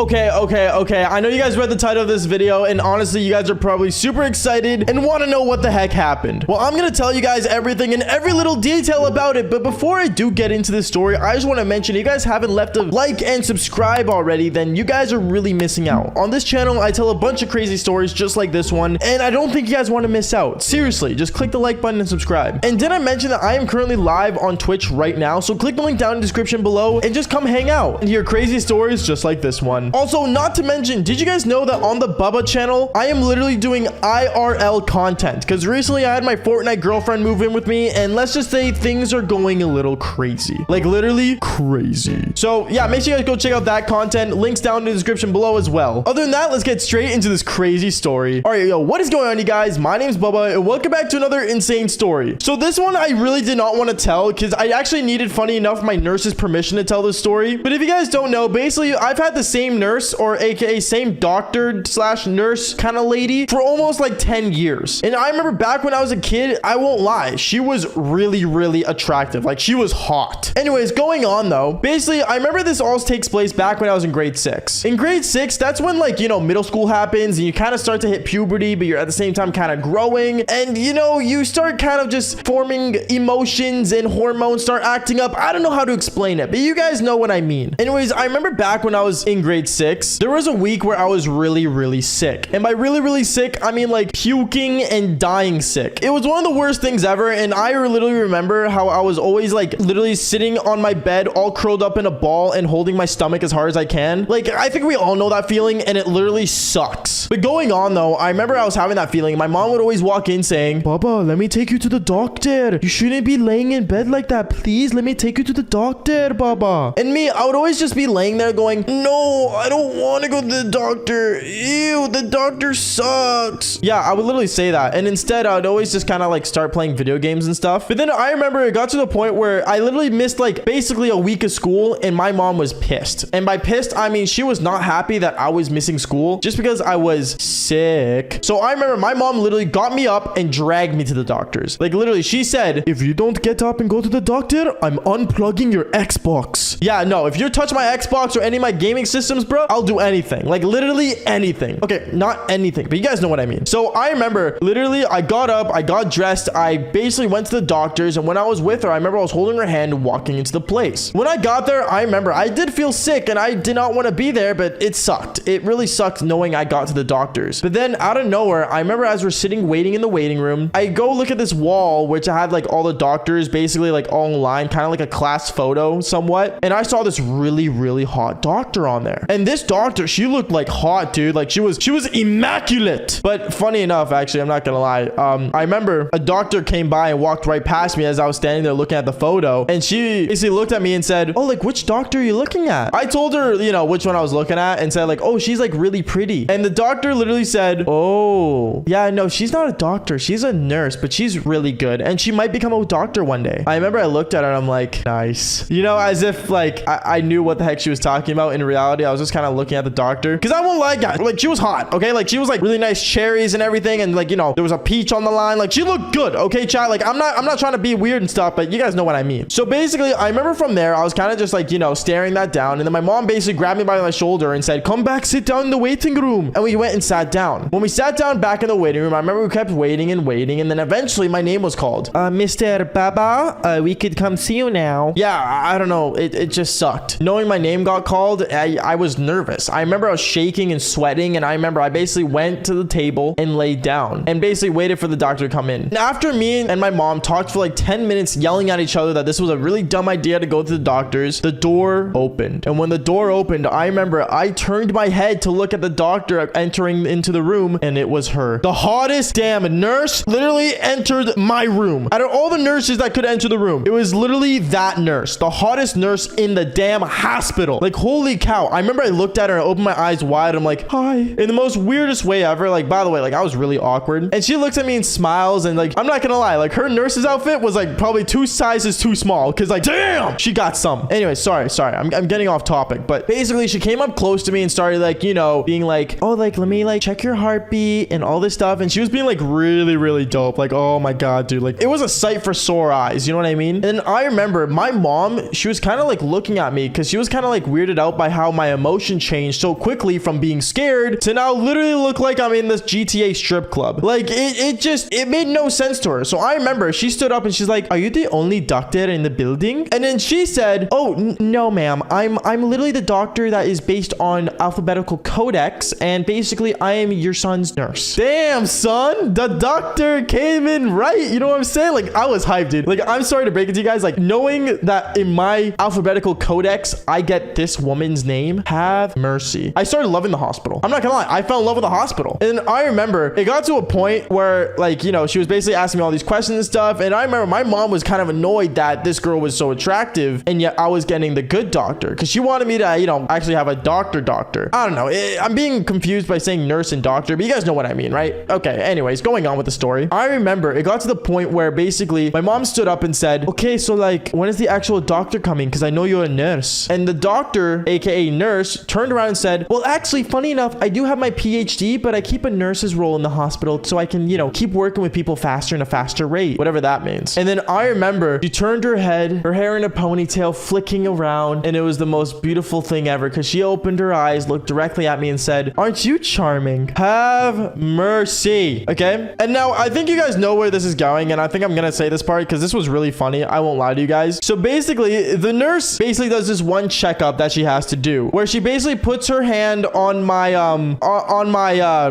Okay. I know you guys read the title of this video, and honestly, you guys are probably super excited and want to know what the heck happened. Well, I'm gonna tell you guys everything and every little detail about it, but before I do get into this story, I just want to mention, if you guys haven't left a like and subscribe already, then you guys are really missing out. On this channel, I tell a bunch of crazy stories just like this one, and I don't think you guys want to miss out. Seriously, just click the like button and subscribe. And did I mention that I am currently live on Twitch right now? So click the link down in the description below and just come hang out and hear crazy stories just like this one. Also, not to mention, did you guys know that on the Bubba channel, I am literally doing IRL content? Because recently I had my Fortnite girlfriend move in with me, and let's just say things are going a little crazy. Like literally crazy. So yeah, make sure you guys go check out that content. Links down in the description below as well. Other than that, let's get straight into this crazy story. All right, yo, what is going on, you guys? My name's Bubba, and welcome back to another insane story. So this one I really did not want to tell because I actually needed, funny enough, my nurse's permission to tell this story. But if you guys don't know, basically I've had the same nurse, or aka same doctor slash nurse kind of lady, for almost like 10 years. And I remember back when I was a kid, I won't lie, she was really attractive. Like, she was hot. Anyways, going on though, basically I remember this all takes place back when I was in grade 6. In grade 6, that's when, like, you know, middle school happens and you kind of start to hit puberty, but you're at the same time kind of growing, and you know, you start kind of just forming emotions and hormones start acting up. I don't know how to explain it, but you guys know what I mean. Anyways, I remember back when I was in grade 6, there was a week where I was really sick. And by really sick, I mean like puking and dying sick. It was one of the worst things ever, and I literally remember how I was always like literally sitting on my bed all curled up in a ball and holding my stomach as hard as I can. Like, I think we all know that feeling, and it literally sucks. But going on though, I remember I was having that feeling. My mom would always walk in saying, "Baba, let me take you to the doctor. You shouldn't be laying in bed like that. Please, let me take you to the doctor, Baba." And me, I would always just be laying there going, "No, I don't want to go to the doctor. Ew, the doctor sucks." Yeah, I would literally say that. And instead, I would always just kind of like start playing video games and stuff. But then I remember it got to the point where I literally missed like basically a week of school, and my mom was pissed. And by pissed, I mean she was not happy that I was missing school just because I was sick. So I remember my mom literally got me up and dragged me to the doctors. Like literally, she said, "If you don't get up and go to the doctor, I'm unplugging your Xbox." Yeah, no, if you touch my Xbox or any of my gaming systems, bro, I'll do anything. Like literally anything. Okay, not anything, but you guys know what I mean. So I remember literally I got up, I got dressed, I basically went to the doctors, and when I was with her, I remember I was holding her hand and walking into the place. When I got there, I remember I did feel sick and I did not want to be there, but it sucked. It really sucked knowing I got to the doctors. But then out of nowhere, I remember as we're sitting waiting in the waiting room, I go look at this wall, which I had like all the doctors basically like all in line, kind of like a class photo somewhat. And I saw this really hot doctor on there. And this doctor, she looked like hot, dude. Like she was immaculate. But funny enough, actually, I'm not gonna lie. I remember a doctor came by and walked right past me as I was standing there looking at the photo. And she basically looked at me and said, "Oh, like which doctor are you looking at?" I told her, you know, which one I was looking at, and said like, "Oh, she's like really pretty." And the doctor literally said, "Oh, yeah, no, she's not a doctor. She's a nurse, but she's really good. And she might become a doctor one day." I remember I looked at her and I'm like, nice. You know, as if like I knew what the heck she was talking about. In reality, I was just kind of looking at the doctor. Because I won't lie, guys. Like, she was hot, okay? Like, she was like really nice cherries and everything. And like, you know, there was a peach on the line. Like, she looked good, okay, chat? Like, I'm not trying to be weird and stuff, but you guys know what I mean. So basically, I remember from there, I was kind of just like, you know, staring that down. And then my mom basically grabbed me by my shoulder and said, "Come back, sit down in the waiting room." And we went and sat down. When we sat down back in the waiting room, I remember we kept waiting. And then eventually my name was called. "Mr. Baba, we could come see you now." Yeah, I don't know. It just sucked. Knowing my name got called, I was nervous. I remember I was shaking and sweating, and I remember I basically went to the table and laid down and basically waited for the doctor to come in. And after me and my mom talked for like 10 minutes yelling at each other that this was a really dumb idea to go to the doctors, the door opened. And when the door opened, I remember I turned my head to look at the doctor entering into the room, and it was her. The hottest damn nurse literally entered my room. Out of all the nurses that could enter the room, it was literally that nurse, the hottest nurse in the damn hospital. Like, holy cow. I remember I looked at her and opened my eyes wide. I'm like, "Hi," in the most weirdest way ever. Like, by the way, like I was really awkward. And she looks at me and smiles, and like, I'm not gonna lie, like her nurse's outfit was like probably 2 sizes too small, because like, damn, she got some. Anyway, sorry, I'm getting off topic. But basically she came up close to me and started like, you know, being like, "Oh, like let me like check your heartbeat," and all this stuff. And she was being like really dope. Like, oh my god, dude, like it was a sight for sore eyes, you know what I mean? And I remember my mom, she was kind of like looking at me because she was kind of like weirded out by how my emotions emotion changed so quickly from being scared to now literally look like I'm in this GTA strip club. Like it made no sense to her. So I remember she stood up and she's like, "Are you the only doctor in the building?" And then she said, "Oh, no, ma'am. I'm literally the doctor that is based on alphabetical codex, and basically I am your son's nurse." Damn, son, the doctor came in right. You know what I'm saying? Like, I was hyped, dude. Like, I'm sorry to break it to you guys. Like, knowing that in my alphabetical codex I get this woman's name, have mercy. I started loving the hospital. I'm not gonna lie, I fell in love with the hospital. And I remember it got to a point where, like, you know, she was basically asking me all these questions and stuff, and I remember my mom was kind of annoyed that this girl was so attractive, and yet I was getting the good doctor because she wanted me to, you know, actually have a doctor. I don't know. I'm being confused by saying nurse and doctor, but you guys know what I mean, right? Okay, anyways, going on with the story. I remember it got to the point where basically my mom stood up and said, "Okay, so like, when is the actual doctor coming? Because I know you're a nurse." And the doctor, aka nurse, turned around and said, "Well, actually, funny enough, I do have my PhD, but I keep a nurse's role in the hospital so I can, you know, keep working with people faster and a faster rate," whatever that means. And then I remember she turned her head, her hair in a ponytail flicking around, and it was the most beautiful thing ever because she opened her eyes, looked directly at me and said, "Aren't you charming? Have mercy." Okay. And now I think you guys know where this is going, and I think I'm gonna say this part because this was really funny. I won't lie to you guys. So basically, the nurse basically does this one checkup that she has to do where she basically puts her hand on my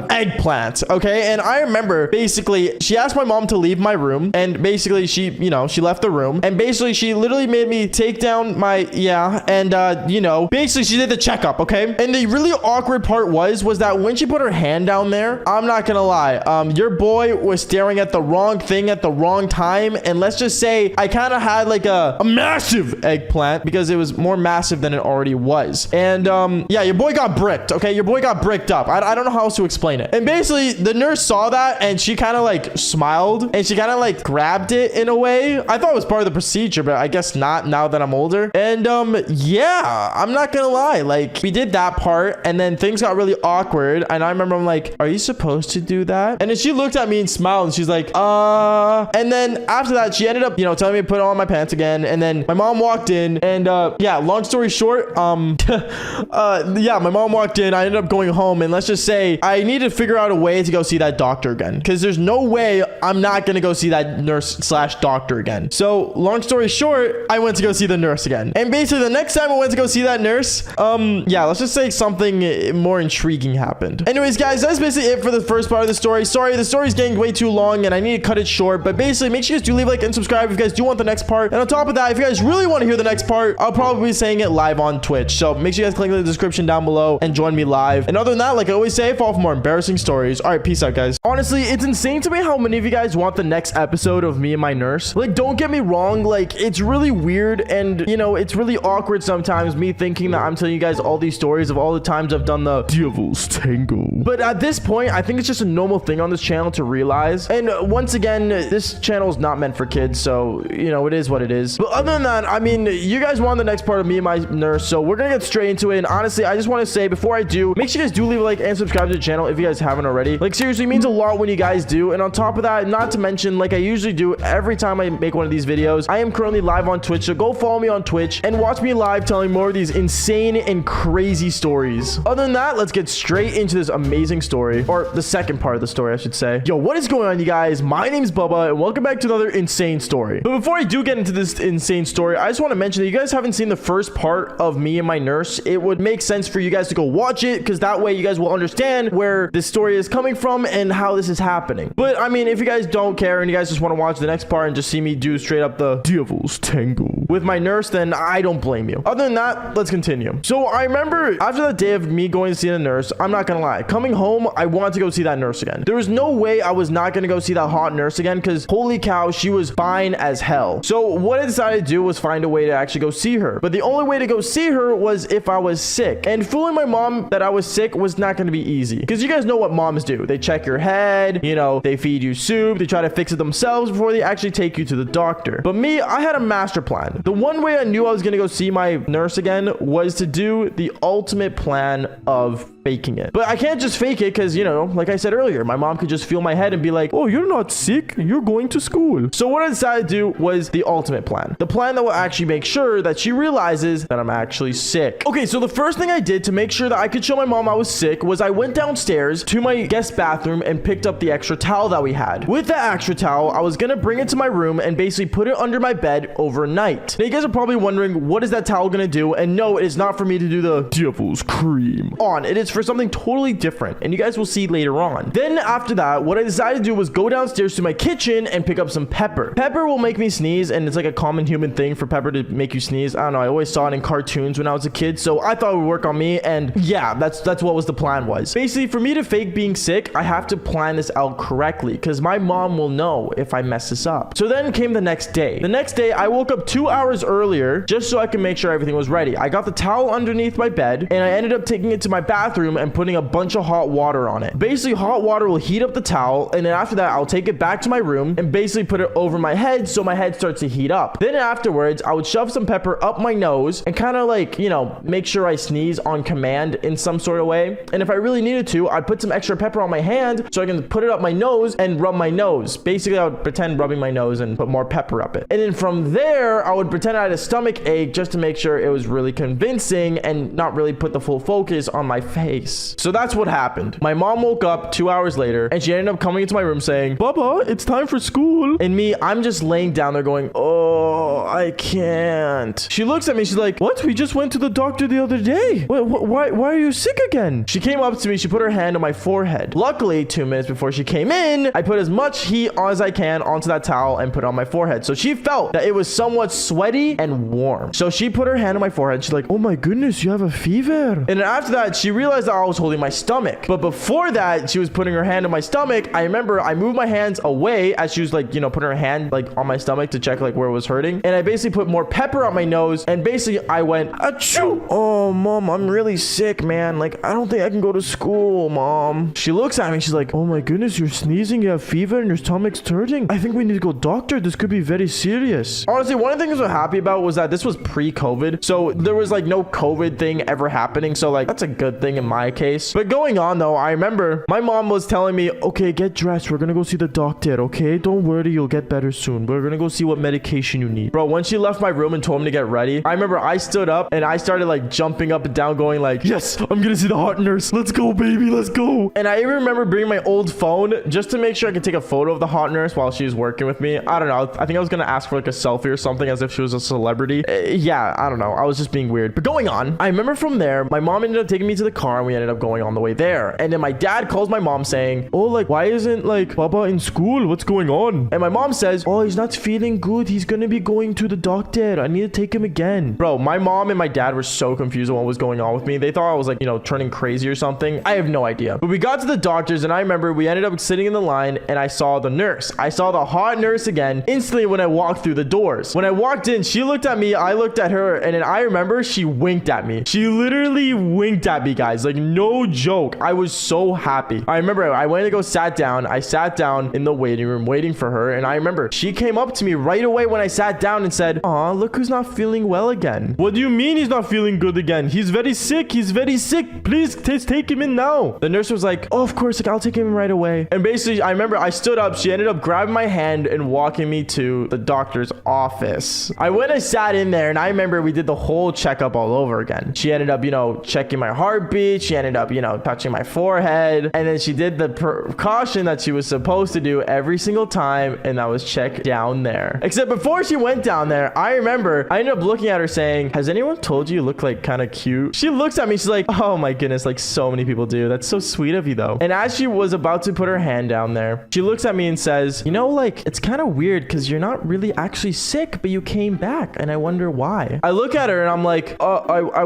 eggplant. Okay. And I remember basically she asked my mom to leave my room, and basically she, you know, she left the room, and basically she literally made me take down my, you know, basically she did the checkup. Okay. And the really awkward part was that when she put her hand down there, I'm not gonna lie, your boy was staring at the wrong thing at the wrong time, and let's just say I kind of had like a massive eggplant because it was more massive than it already was. And yeah, your boy got bricked. Okay, your boy got bricked up. I don't know how else to explain it. And basically the nurse saw that and she kind of like smiled and she kind of like grabbed it in a way. I thought it was part of the procedure, but I guess not now that I'm older. And yeah, I'm not gonna lie, like we did that part and then things got really awkward, and I remember I'm like, "Are you supposed to do that?" And then she looked at me and smiled and she's like, and then after that she ended up, you know, telling me to put on my pants again. And then my mom walked in, and yeah, long story short, yeah, my mom walked in, I ended up going home, and let's just say I need to figure out a way to go see that doctor again because there's no way I'm not gonna go see that nurse slash doctor again. So long story short, I went to go see the nurse again, and basically the next time I went to go see that nurse, yeah, let's just say something more intriguing happened. Anyways, guys, that's basically it for the first part of the story. Sorry, the story's getting way too long and I need to cut it short, but basically make sure you guys do leave a like and subscribe if you guys do want the next part. And on top of that, if you guys really want to hear the next part, I'll probably be saying it live on Twitch. So make sure you guys click in the description down below and join me live. And other than that, like I always say, follow for more embarrassing stories. All right, peace out, guys. Honestly, it's insane to me how many of you guys want the next episode of me and my nurse. Like, don't get me wrong, like it's really weird, and you know, it's really awkward sometimes me thinking that I'm telling you guys all these stories of all the times I've done the devil's tango. But at this point, I think it's just a normal thing on this channel to realize. And once again, this channel is not meant for kids, so you know, it is what it is. But other than that, I mean, you guys want the next part of me and my nurse, so we're gonna get straight into it. And honestly, I just want to say before I do, make sure you guys do leave a like and subscribe to the channel if you guys haven't already. Like seriously, it means a lot when you guys do. And on top of that, not to mention, like I usually do every time I make one of these videos, I am currently live on Twitch, so go follow me on Twitch and watch me live telling more of these insane and crazy stories. Other than that, let's get straight into this amazing story, or the second part of the story, I should say. Yo, what is going on, you guys? My name's Bubba, and welcome back to another insane story. But before I do get into this insane story, I just want to mention that you guys haven't seen the first part of me and my nurse. It would make sense for you guys to go watch it, because that way you guys will understand where this story is coming from and how this is happening. But I mean, if you guys don't care and you guys just want to watch the next part and just see me do straight up the devil's tango with my nurse, then I don't blame you. Other than that, let's continue. So I remember after that day of me going to see the nurse, I'm not gonna lie, coming home, I wanted to go see that nurse again. There was no way I was not gonna go see that hot nurse again, because holy cow, she was fine as hell. So what I decided to do was find a way to actually go see her. But the only way to go see her was if I was sick. And fooling my mom that I was sick was not gonna be easy, because you guys know what moms do. They check your head, you know, they feed you soup, they try to fix it themselves before they actually take you to the doctor. But me, I had a master plan. The one way I knew I was gonna go see my nurse again was to do the ultimate plan of faking it. But I can't just fake it because, you know, like I said earlier, my mom could just feel my head and be like, "Oh, you're not sick, you're going to school." So what I decided to do was the ultimate plan. The plan that will actually make sure that she realizes that I'm actually sick. Okay, so So the first thing I did to make sure that I could show my mom I was sick was I went downstairs to my guest bathroom and picked up the extra towel that we had. With that extra towel, I was gonna bring it to my room and basically put it under my bed overnight. Now you guys are probably wondering, what is that towel gonna do? And no, it is not for me to do the devil's cream on. It is for something totally different, and you guys will see later on. Then after that, what I decided to do was go downstairs to my kitchen and pick up some pepper. Pepper will make me sneeze, and it's like a common human thing for pepper to make you sneeze. I don't know, I always saw it in cartoons when I was a kid, so I thought it would work on me, and yeah, that's what was the plan was. Basically, for me to fake being sick, I have to plan this out correctly, because my mom will know if I mess this up. So then came the next day. The next day, I woke up 2 hours earlier just so I could make sure everything was ready. I got the towel underneath my bed, and I ended up taking it to my bathroom and putting a bunch of hot water on it. Basically, hot water will heat up the towel, and then after that, I'll take it back to my room and basically put it over my head so my head starts to heat up. Then afterwards, I would shove some pepper up my nose and kind of like, you know, make sure I sneeze on command in some sort of way. And if I really needed to, I'd put some extra pepper on my hand so I can put it up my nose and rub my nose. Basically, I would pretend rubbing my nose and put more pepper up it. And then from there, I would pretend I had a stomach ache just to make sure it was really convincing and not really put the full focus on my face. So that's what happened. My mom woke up 2 hours later and she ended up coming into my room saying, "Baba, it's time for school." And me, I'm just laying down there going, "Oh, I can't." She looks at me, she's like, "What? We just went to the doctor the other day. Why are you sick again?" She came up to me, she put her hand on my forehead. Luckily, 2 minutes before she came in, I put as much heat as I can onto that towel and put it on my forehead. So she felt that it was somewhat sweaty and warm. So she put her hand on my forehead. She's like, "Oh my goodness, you have a fever." And then after that, she realized that I was holding my stomach. But before that, she was putting her hand on my stomach. I remember I moved my hands away as she was like, you know, putting her hand like on my stomach to check like where it was hurting. And I basically put more pepper on my nose. And basically I went, "Achoo! Oh, mom, I'm really sick, man. Like, I don't think I can go to school, mom." She looks at me. She's like, "Oh my goodness, you're sneezing. You have fever and your stomach's hurting. I think we need to go doctor. This could be very serious." Honestly, one of the things I was happy about was that this was pre-COVID. So there was like no COVID thing ever happening. So like, that's a good thing in my case. But going on though, I remember my mom was telling me, "Okay, get dressed. We're gonna go see the doctor, okay? Don't worry, you'll get better soon. We're gonna go see what medication you need." Bro, when she left my room and told me to get ready, I remember I stood up and I started like jumping up and down going like, "Yes, I'm gonna see the hot nurse. Let's go, baby. Let's go." And I even remember bringing my old phone just to make sure I could take a photo of the hot nurse while she was working with me. I don't know. I think I was gonna ask for like a selfie or something as if she was a celebrity. Yeah, I don't know. I was just being weird. But going on, I remember from there, my mom ended up taking me to the car and we ended up going on the way there. And then my dad calls my mom saying, "Oh, like, why isn't like Baba in school? What's going on?" And my mom says, "Oh, he's not feeling good. He's gonna be going to the doctor. I need to take him again." Bro, my mom and my dad were so confused on what was going on with me. They thought I was like, you know, turning crazy or something. I have no idea. But we got to the doctors and I remember we ended up sitting in the line and I saw the nurse. I saw the hot nurse again instantly when I walked through the doors. When I walked in, she looked at me, I looked at her, and then I remember she winked at me. She literally winked at me, guys. Like, no joke. I was so happy. I remember I went to go sat down. I sat down in the waiting room waiting for her. And I remember she came up to me right away when I sat down and said, "Aw, look who's not feeling well again." "What do you mean he's not feeling good again? He's very sick. He's very sick. Please take him in now." The nurse was like, "Oh, of course. Like, I'll take him in right away." And basically, I remember I stood up. She ended up grabbing my hand and walking me to the doctor's office. I went and sat in there, and I remember we did the whole checkup all over again. She ended up, you know, checking my heartbeat. She ended up, you know, touching my forehead. And then she did the precaution that she was supposed to do every single time, and that was check down there. Except before she went down there, I remember I ended up looking at her saying, "Has anyone told you you look like kind of cute?" She looks at me. She's like, "Oh my goodness, like so many people do. That's so sweet of you though." And as she was about to put her hand down there, she looks at me and says, "You know, like, it's kind of weird because you're not really actually sick, but you came back, and I wonder why." I look at her and I'm like, I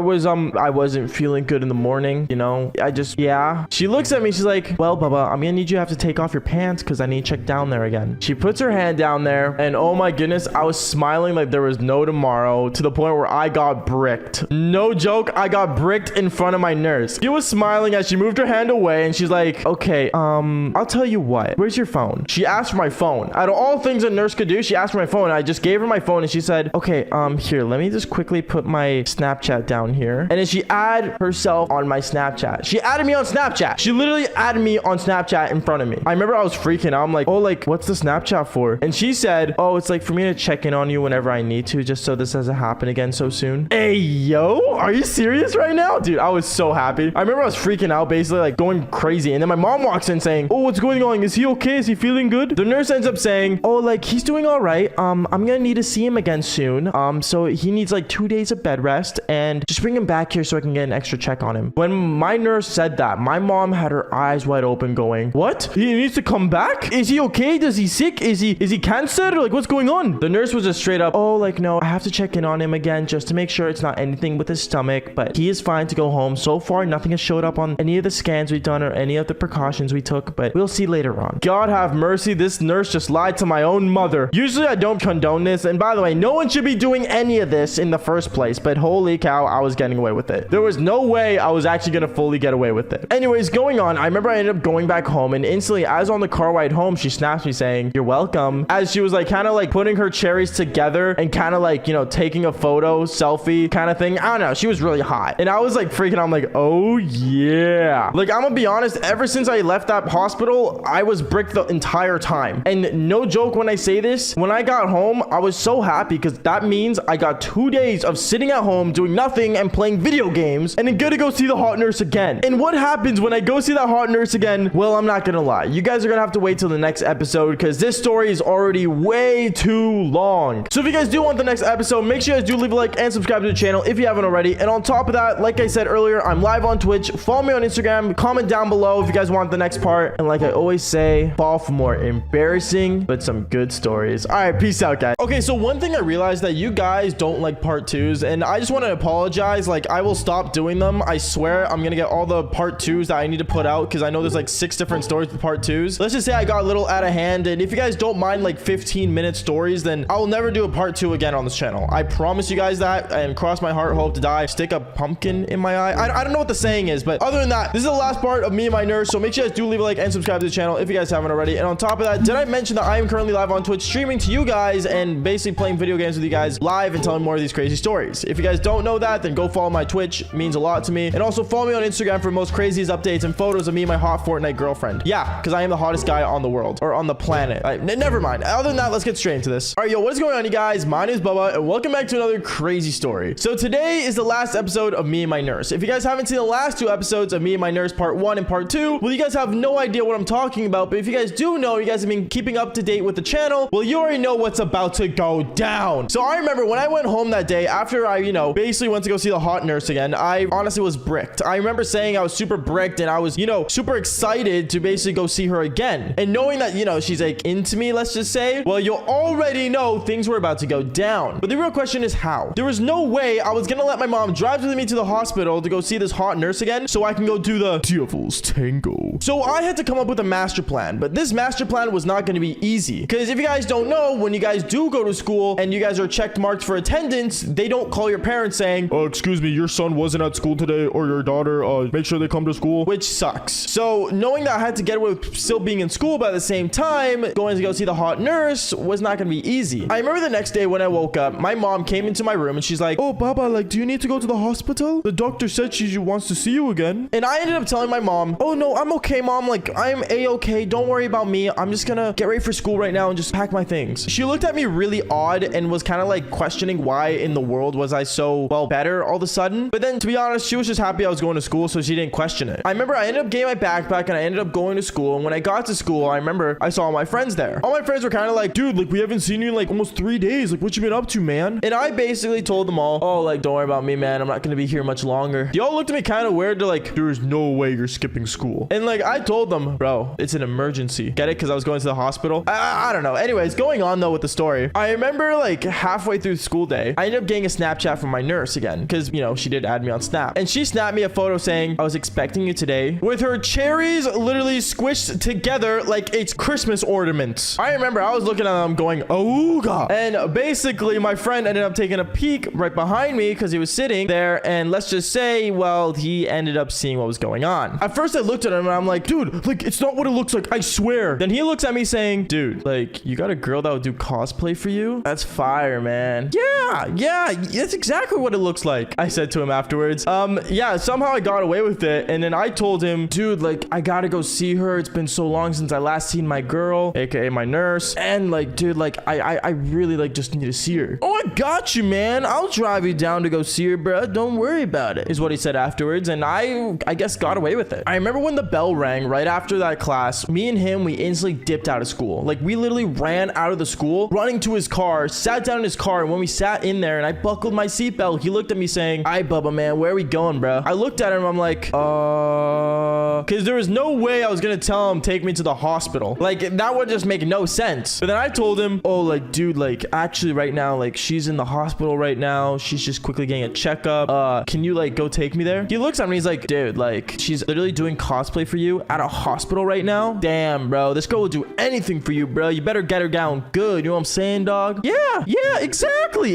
wasn't feeling good in the morning, you know, yeah. She looks at me, she's like, "Well, Baba, I'm gonna need you to have to take off your pants because I need to check down there again." She puts her hand down there, and oh my goodness, I was smiling like there was no tomorrow, to the point where I got bricked. No joke, I got bricked in front of my nurse. She was smiling as she moved her hand away, and she's like, "Okay, I'll tell you what, where's your phone?" She asked for my phone. Out of all things a nurse could do, she asked for my phone. I just gave her my phone, and she said, "Okay, here, let me just quickly put my Snapchat down here." And then she added herself on my Snapchat. She added me on Snapchat. She literally added me on Snapchat in front of me. I remember I was freaking out. I'm like, "Oh, like, what's the Snapchat for?" And she said, "Oh, it's like for me to check in on you whenever I need to, just so this doesn't happen again so soon." Hey, yo, are you serious right now? Dude, I was so happy. I remember I was freaking out, basically like going crazy. And then my mom walks in saying, oh, what's going on? Is he okay? Is he feeling good? The nurse ends up saying, oh, like he's doing all right. I'm gonna need to see him again soon. So he needs like 2 days of bed rest and just bring him back here so I can get an extra check on him. When my nurse said that, my mom had her eyes wide open going, what? He needs to come back? Is he okay? Does he sick? Is he cancer? Like, what's going on? The nurse was just straight up, oh, like, no, I have to check in on him again just to make sure it's not anything with his stomach, but he is fine to go home. So far, nothing has showed up on any of the scans we've done or any of the precautions we took, but we'll see later on. God have mercy. This nurse just lied to my own mother. Usually, I don't condone this. And by the way, no one should be doing any of this in the first place, but holy cow, I was getting away with it. There was no way I was actually going to fully get away with it. Anyways, going on, I remember I ended up going back home, and instantly, as on the car ride home, she snaps me saying, you're welcome, as she was like kind of like putting her cherries together and kind of like, you know, taking a photo selfie kind of thing. I don't know, she was really hot, and I was like freaking out. I'm like, oh yeah, like I'm gonna be honest, ever since I left that hospital, I was bricked the entire time. And no joke when I say this, when I got home, I was so happy because that means I got 2 days of sitting at home doing nothing and playing video games, and then good to go see the hot nurse again. And what happens when I go see that hot nurse again? Well, I'm not gonna lie, you guys are gonna have to wait till the next episode because this story is already way too long. So if you guys do want the next episode, make sure you guys do leave a like and subscribe to the channel if you haven't already. And on top of that, like I said earlier, I'm live on Twitch. Follow me on Instagram. Comment down below if you guys want the next part. And like I always say, fall for more embarrassing but some good stories. All right, peace out, guys. Okay, so one thing I realized that you guys don't like part 2s, and I just want to apologize. Like, I will stop doing them. I swear I'm gonna get all the part 2s that I need to put out because I know there's like 6 different stories for part 2s. Let's just say I got a little out of hand, and if you guys don't mind like 15-minute stories, then I will never do a part 2 again on this channel. I promise you guys that, and cross my heart, hope to die. Stick a pumpkin in my eye. I don't know what the saying is, but other than that, this is the last part of me and my nurse, so make sure you guys do leave a like and subscribe to the channel if you guys haven't already. And on top of that, did I mention that I am currently live on Twitch streaming to you guys and basically playing video games with you guys live and telling more of these crazy stories? If you guys don't know that, then go follow my Twitch. It means a lot to me. And also follow me on Instagram for most craziest updates and photos of me and my hot Fortnite girlfriend. Yeah, because I am the hottest guy on the world, or on the planet. Never mind. Other than that, let's get straight into this. All right, yo, what is going on, you guys? My name is Bubba, and welcome back to another crazy story. So today is the last episode of me and my nurse. If you guys haven't seen the last 2 episodes of me and my nurse, part 1 and part 2, well, you guys have no idea what I'm talking about. But if you guys do know, you guys have been keeping up to date with the channel, well, you already know what's about to go down. So I remember when I went home that day after I, you know, basically went to go see the hot nurse again, I honestly was bricked. I remember saying I was super bricked, and I was, you know, super excited to basically go see her again. And knowing that, you know, she's like into me, let's just say, well, you already know things were about to go down. But the real question is how? There was no way I was gonna let my mom drive with me to the hospital to go see this hot nurse again so I can go do the devil's tango. So I had to come up with a master plan, but this master plan was not going to be easy because if you guys don't know, when you guys do go to school and you guys are checked marked for attendance, they don't call your parents saying, oh, excuse me, your son wasn't at school today, or your daughter, make sure they come to school, which sucks. So knowing that I had to get away with still being in school, but at the same time going to go see the hot nurse was not going to be easy. I remember the next day when I woke up, my mom came into my room and she's like, oh, Baba, like, do you need to go to the hospital? The doctor said she wants to see you again. And I ended up telling my mom, oh no, I'm okay, mom. Like, I'm a-okay. Don't worry about me. I'm just gonna get ready for school right now and just pack my things. She looked at me really odd and was kind of like questioning why in the world was I so, well, better all of a sudden. But then, to be honest, she was just happy I was going to school, so she didn't question it. I remember I ended up getting my backpack and I ended up going to school. And when I got to school, I remember I saw all my friends there. All my friends were kind of like, dude, like, we haven't seen you in like almost 3 days. Like, what you been up to, man? And I basically told them all, oh, like, don't worry about me, man. I'm not gonna be here much longer. They all looked at me kind of weird. They're like, there's no way you're skipping school. And like, I told them, bro, it's an emergency. Get it? Because I was going to the hospital. I don't know. Anyways, going on though with the story, I remember like halfway through school day, I ended up getting a Snapchat from my nurse again because, you know, she did add me on Snap. And she snapped me a photo saying, I was expecting you today, with her cherries literally squished together like it's Christmas ornaments. I remember I was looking at them going, oh God. And basically my friend ended up taking a peek right behind me because he was sitting there, and let's just say, well, he ended up seeing what was going on. At first I looked at him and I'm like, dude, like, it's not what it looks like, I swear. Then he looks at me saying, dude, like, you got a girl that would do cosplay for you? That's fire, man. Yeah, that's exactly what it looks like, I said to him afterwards. Yeah, somehow I got away with it. And then I told him, dude, like, I gotta go see her. It's been so long since I last seen my girl, aka my nurse. And like, dude, like, I really like just need to see her. Oh, I got you, man. I'll drive you down to go see here, bro. Don't worry about it," is what he said afterwards. And I guess got away with it. I remember when the bell rang right after that class, me and him, we instantly dipped out of school. Like, we literally ran out of the school, running to his car, sat down in his car. And when we sat in there and I buckled my seatbelt, he looked at me saying, "All right, Bubba, man, where are we going, bro?" I looked at him. I'm like, because there was no way I was going to tell him, take me to the hospital. Like, that would just make no sense. But then I told him, "Oh, like, dude, like, actually right now, like, she's in the hospital right now. She's just quickly getting a checkup. Can you, like, go take me there?" He looks at me. He's like, "Dude, like, she's literally doing cosplay for you at a hospital right now? Damn, bro. This girl will do anything for you, bro. You better get her down good." You know what I'm saying, dog? Yeah, exactly.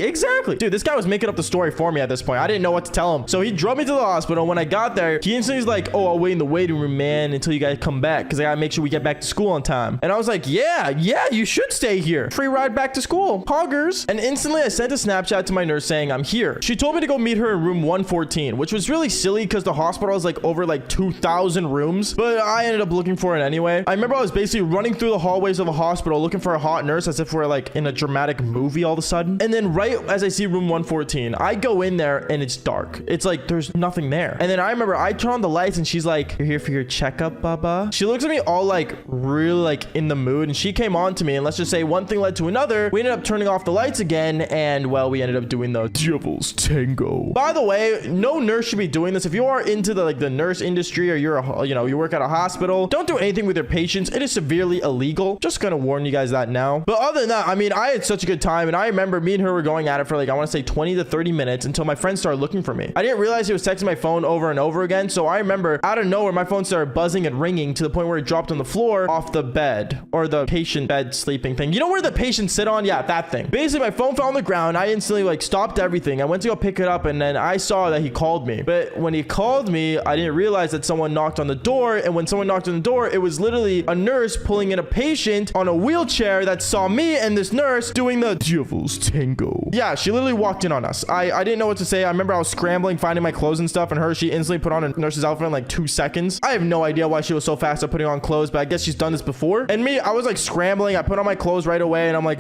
Dude, this guy was making up the story for me at this point. I didn't know what to tell him. So he drove me to the hospital. When I got there, he instantly was like, "Oh, I'll wait in the waiting room, man, until you guys come back, because I gotta make sure we get back to school on time." And I was like, yeah, you should stay here. Free ride back to school. Poggers. And instantly I sent a Snapchat to my nurse saying I'm here. She told me to go meet her in room 114, which was really silly because the hospital is like over like 2,000 rooms, but I ended up looking for it anyway. I remember I was basically running through the hallways of a hospital looking for a hot nurse as if we're like in a dramatic movie all of a sudden. And then right as I see room 114, I go in there and it's dark. It's like there's nothing there. And then I remember I turn on the lights and she's like, "You're here for your checkup, Baba?" She looks at me all like really like in the mood, and she came on to me, and let's just say one thing led to another. We ended up turning off the lights again, and well, we ended up doing the devil's tango. By the way, no nurse should be doing this. If you are into the nurse industry, or you work at a hospital, don't do anything with your patients. It is severely illegal. Just gonna warn you guys that now. But other than that, I mean, I had such a good time, and I remember me and her were going at it for like, I want to say 20 to 30 minutes until my friend started looking for me. I didn't realize he was texting my phone over and over again, so I remember out of nowhere my phone started buzzing and ringing to the point where it dropped on the floor off the bed, or the patient bed sleeping thing. You know where the patients sit on? Yeah, that thing. Basically, my phone fell on the ground. I instantly like stopped everything. I went to go pick it up, and then I saw that he called me. But when he called me, I didn't realize that someone knocked on the door. And when someone knocked on the door, it was literally a nurse pulling in a patient on a wheelchair that saw me and this nurse doing the devil's tango. Yeah, she literally walked in on us. I didn't know what to say. I remember I was scrambling, finding my clothes and stuff, and she instantly put on a nurse's outfit in like 2 seconds. I have no idea why she was so fast at putting on clothes, but I guess she's done this before. And me, I was like scrambling. I put on my clothes right away, and I'm like,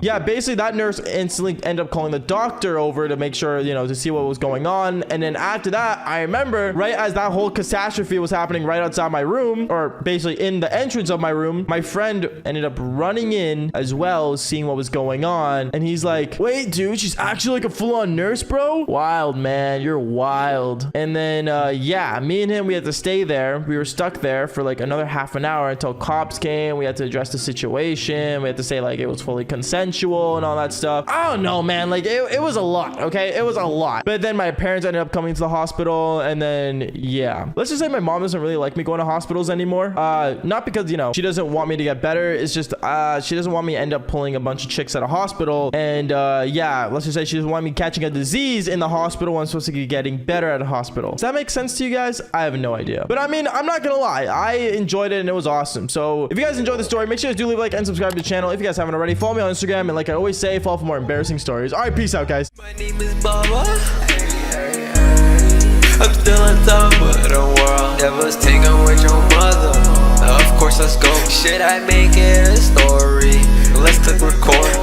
yeah, basically that nurse instantly ended up calling the doctor over to make sure, to see what was going on. And then after that, I remember right as that whole catastrophe was happening right outside my room, or basically in the entrance of my room, my friend ended up running in as well, seeing what was going on. And he's like, "Wait, dude, she's actually like a full-on nurse, bro? Wild, man. You're wild." And then, yeah, me and him, we had to stay there. We were stuck there for like another half an hour until cops came. We had to address the situation. We had to say like it was fully consensual and all that stuff. I don't know, man. Like it was a lot, okay? It was a lot. But then my parents ended up coming to the hospital, and then, yeah. Let's just say my mom doesn't really like me going to hospitals anymore. Not because, she doesn't want me to get better. It's just, she doesn't want me to end up pulling a bunch of chicks at a hospital. And, yeah, let's just say she doesn't want me catching a disease in the hospital when I'm supposed to be getting better at a hospital. Does that make sense to you guys? I have no idea. But I mean, I'm not gonna lie. I enjoyed it, and it was awesome. So if you guys enjoyed the story, make sure you do leave a like and subscribe to the channel. If you guys haven't already, follow me on Instagram. And like I always say, follow for more embarrassing stories. All right, peace out, guys. My name is Baba. I'm still on top of the world. Never take with your mother. Of course, let's go. Should I make it a story? Let's click record.